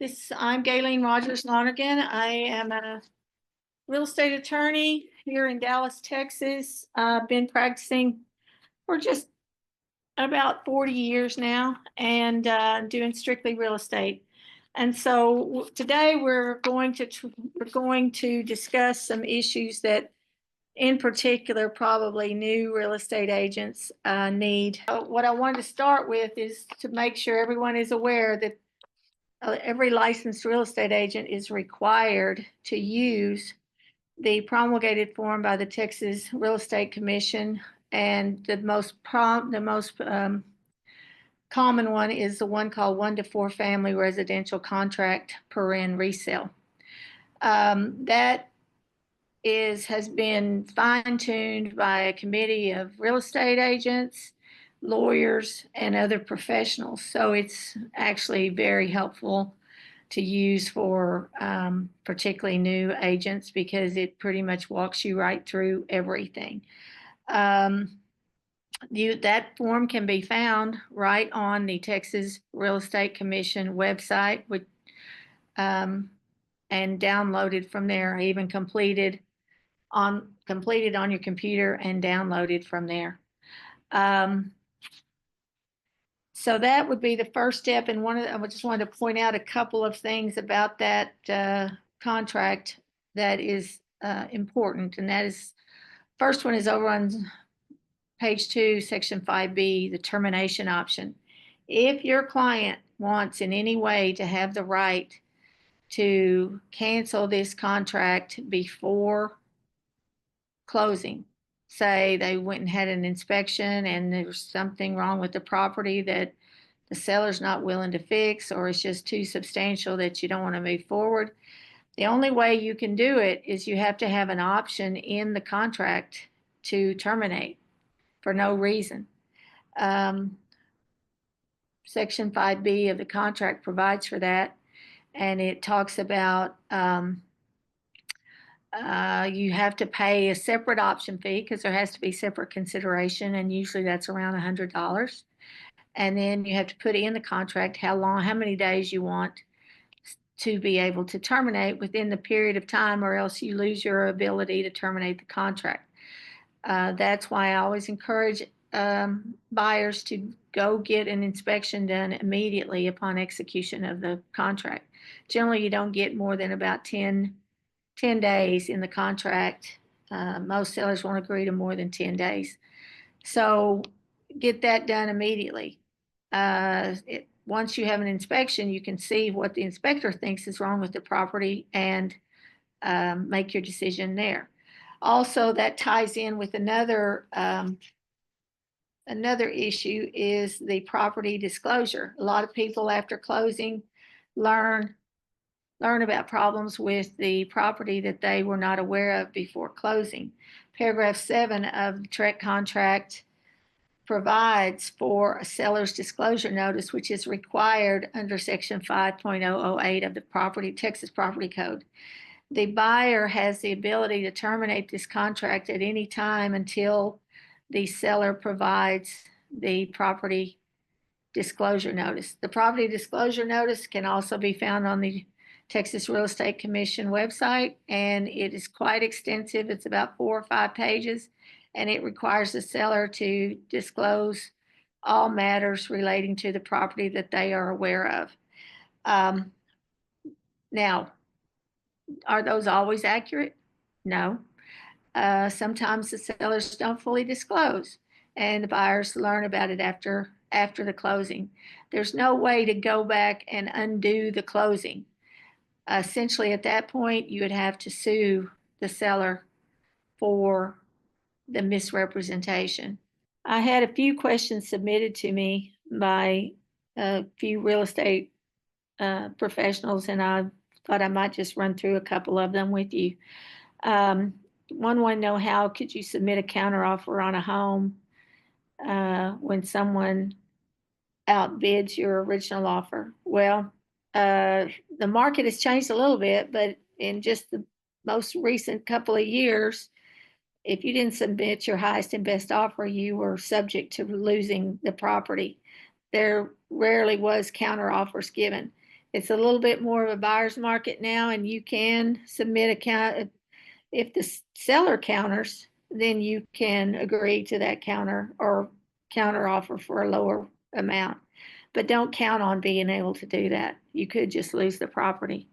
I'm Gaylene Rogers Lonergan. I am a real estate attorney here in Dallas, Texas. I've been practicing for just about 40 years now and doing strictly real estate. And so today we're going to discuss some issues that in particular probably new real estate agents need. What I wanted to start with is to make sure everyone is aware that every licensed real estate agent is required to use the promulgated form by the Texas Real Estate Commission, and the most common one is the one called 1 to 4 family residential contract resale. That has been fine-tuned by a committee of real estate agents, lawyers, and other professionals. So it's actually very helpful to use for particularly new agents because it pretty much walks you right through everything. That form can be found right on the Texas Real Estate Commission website and downloaded from there, even completed on your computer and downloaded from there. So that would be the first step. And I just wanted to point out a couple of things about that contract that is important. And that is, first one is over on page 2, section 5B, the termination option. If your client wants in any way to have the right to cancel this contract before closing, say they went and had an inspection and there's something wrong with the property that the seller's not willing to fix, or it's just too substantial that you don't want to move forward, the only way you can do it is you have to have an option in the contract to terminate for no reason. Section 5B of the contract provides for that, and it talks about you have to pay a separate option fee because there has to be separate consideration, and usually that's around $100. And then you have to put in the contract how many days you want to be able to terminate within the period of time, or else you lose your ability to terminate the contract. That's why I always encourage buyers to go get an inspection done immediately upon execution of the contract. Generally, you don't get more than about 10 days in the contract. Most sellers won't agree to more than 10 days. So get that done immediately. Once you have an inspection, you can see what the inspector thinks is wrong with the property and make your decision there. Also, that ties in with another issue is the property disclosure. A lot of people after closing learn about problems with the property that they were not aware of before closing. Paragraph 7 of the TREC contract provides for a seller's disclosure notice, which is required under section 5.008 of the Texas Property Code. The buyer has the ability to terminate this contract at any time until the seller provides the property disclosure notice. The property disclosure notice can also be found on the Texas Real Estate Commission website, and it is quite extensive. It's about 4 or 5 pages, and it requires the seller to disclose all matters relating to the property that they are aware of. Now, are those always accurate? No. Sometimes the sellers don't fully disclose, and the buyers learn about it after the closing. There's no way to go back and undo the closing. Essentially, at that point, you would have to sue the seller for the misrepresentation. I had a few questions submitted to me by a few real estate professionals, and I thought I might just run through a couple of them with you. One wanted to know, how could you submit a counteroffer on a home when someone outbids your original offer? Well, the market has changed a little bit, but in just the most recent couple of years, if you didn't submit your highest and best offer, you were subject to losing the property. There rarely was counter offers given. It's a little bit more of a buyer's market now, and you can submit a count. If the seller counters, then you can agree to that counter or counter offer for a lower amount. But don't count on being able to do that. You could just lose the property.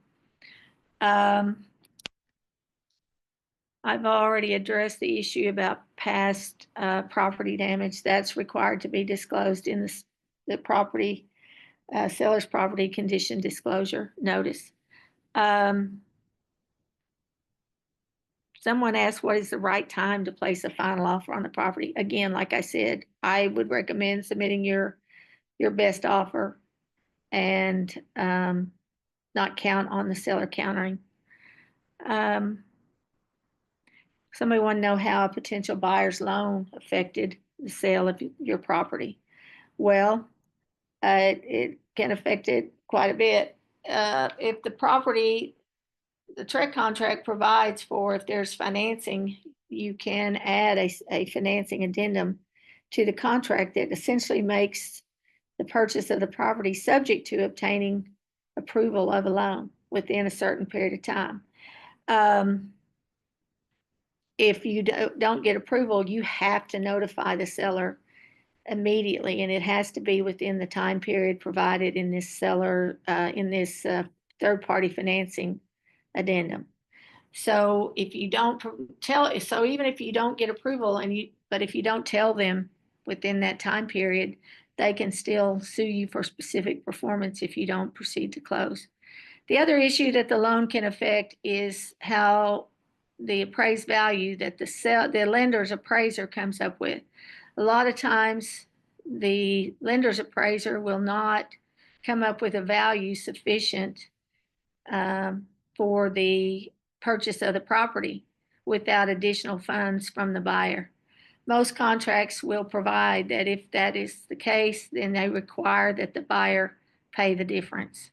I've already addressed the issue about past property damage. That's required to be disclosed in the property seller's property condition disclosure notice. Someone asked, what is the right time to place a final offer on the property? Again, like I said, I would recommend submitting your best offer and not count on the seller countering. Somebody want to know how a potential buyer's loan affected the sale of your property. Well, it can affect it quite a bit. If the property, the TREC contract provides for, if there's financing, you can add a financing addendum to the contract that essentially makes the purchase of the property subject to obtaining approval of a loan within a certain period of time. If you don't get approval, you have to notify the seller immediately, and it has to be within the time period provided in this third-party financing addendum. So if you don't so even if you don't get approval but if you don't tell them within that time period, they can still sue you for specific performance if you don't proceed to close. The other issue that the loan can affect is how the appraised value that the lender's appraiser comes up with. A lot of times the lender's appraiser will not come up with a value sufficient for the purchase of the property without additional funds from the buyer. Most contracts will provide that if that is the case, then they require that the buyer pay the difference.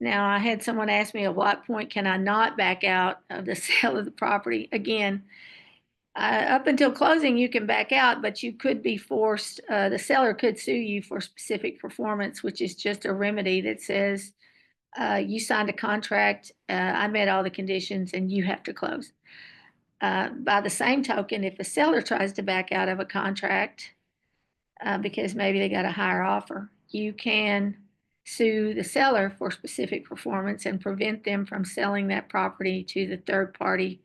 Now, I had someone ask me, at what point can I not back out of the sale of the property? Again, up until closing, you can back out, but you could be forced, the seller could sue you for specific performance, which is just a remedy that says, you signed a contract, I met all the conditions, and you have to close. By the same token, if a seller tries to back out of a contract because maybe they got a higher offer, you can sue the seller for specific performance and prevent them from selling that property to the third party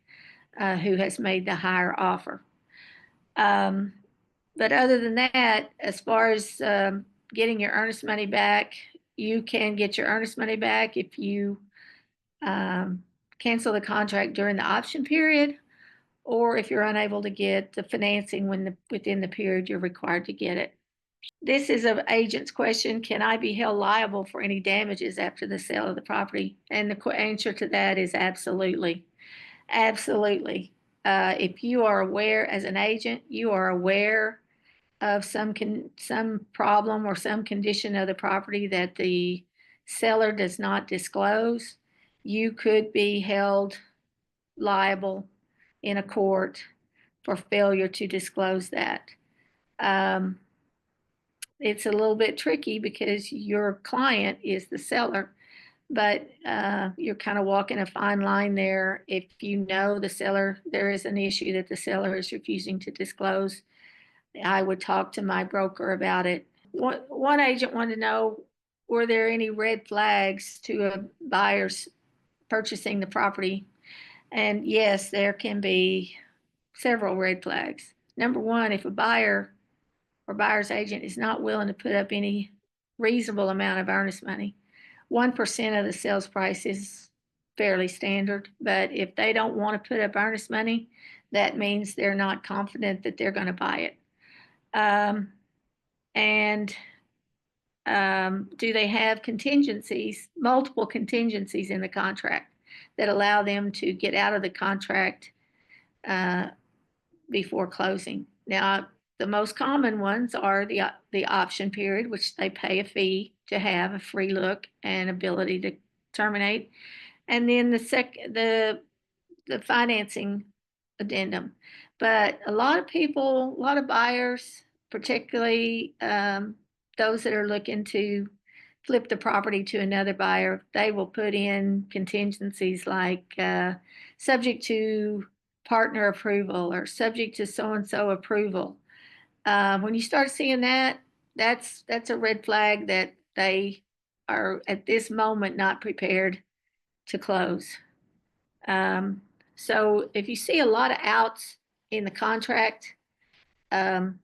who has made the higher offer. But other than that, as far as getting your earnest money back, you can get your earnest money back if you cancel the contract during the option period, or if you're unable to get the financing within the period you're required to get it. This is an agent's question. Can I be held liable for any damages after the sale of the property? And the answer to that is absolutely. Absolutely. If you are aware as an agent, you are aware of some problem or some condition of the property that the seller does not disclose, you could be held liable in a court for failure to disclose that. It's a little bit tricky because your client is the seller, but you're kind of walking a fine line there. If you know the seller, there is an issue that the seller is refusing to disclose, I would talk to my broker about it. One agent wanted to know, were there any red flags to a buyer's purchasing the property? And yes, there can be several red flags. Number one, if a buyer or buyer's agent is not willing to put up any reasonable amount of earnest money, 1% of the sales price is fairly standard. But if they don't want to put up earnest money, that means they're not confident that they're going to buy it. Do they have contingencies, multiple contingencies in the contract that allow them to get out of the contract before closing? Now, the most common ones are the option period, which they pay a fee to have a free look and ability to terminate, and then the financing addendum. But a lot of buyers, particularly those that are looking to flip the property to another buyer, they will put in contingencies like subject to partner approval or subject to so-and-so approval. When you start seeing that, that's a red flag that they are at this moment not prepared to close. So if you see a lot of outs in the contract, um,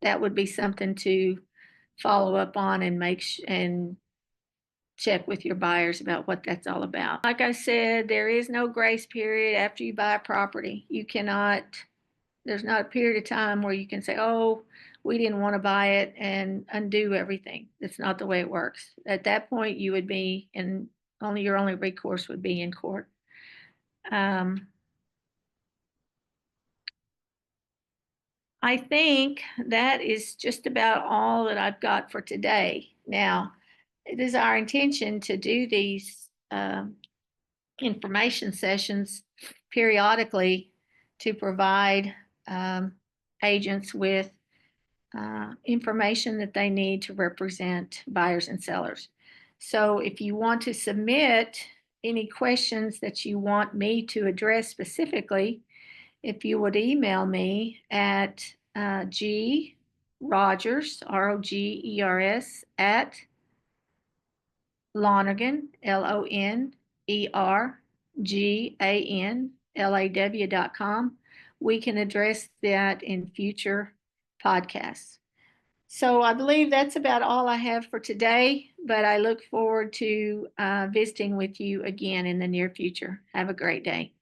that would be something to follow up on and and check with your buyers about what that's all about. Like I said, there is no grace period after you buy a property. You cannot, there's not a period of time where you can say, oh, we didn't want to buy it and undo everything. That's not the way it works. At that point, you would be in only your only recourse would be in court. I think that is just about all that I've got for today. Now, it is our intention to do these information sessions periodically to provide agents with information that they need to represent buyers and sellers. So if you want to submit any questions that you want me to address specifically, if you would email me at G Rogers, Rogers, at Lonergan, LONERGANLAW.com. We can address that in future podcasts. So I believe that's about all I have for today, but I look forward to visiting with you again in the near future. Have a great day.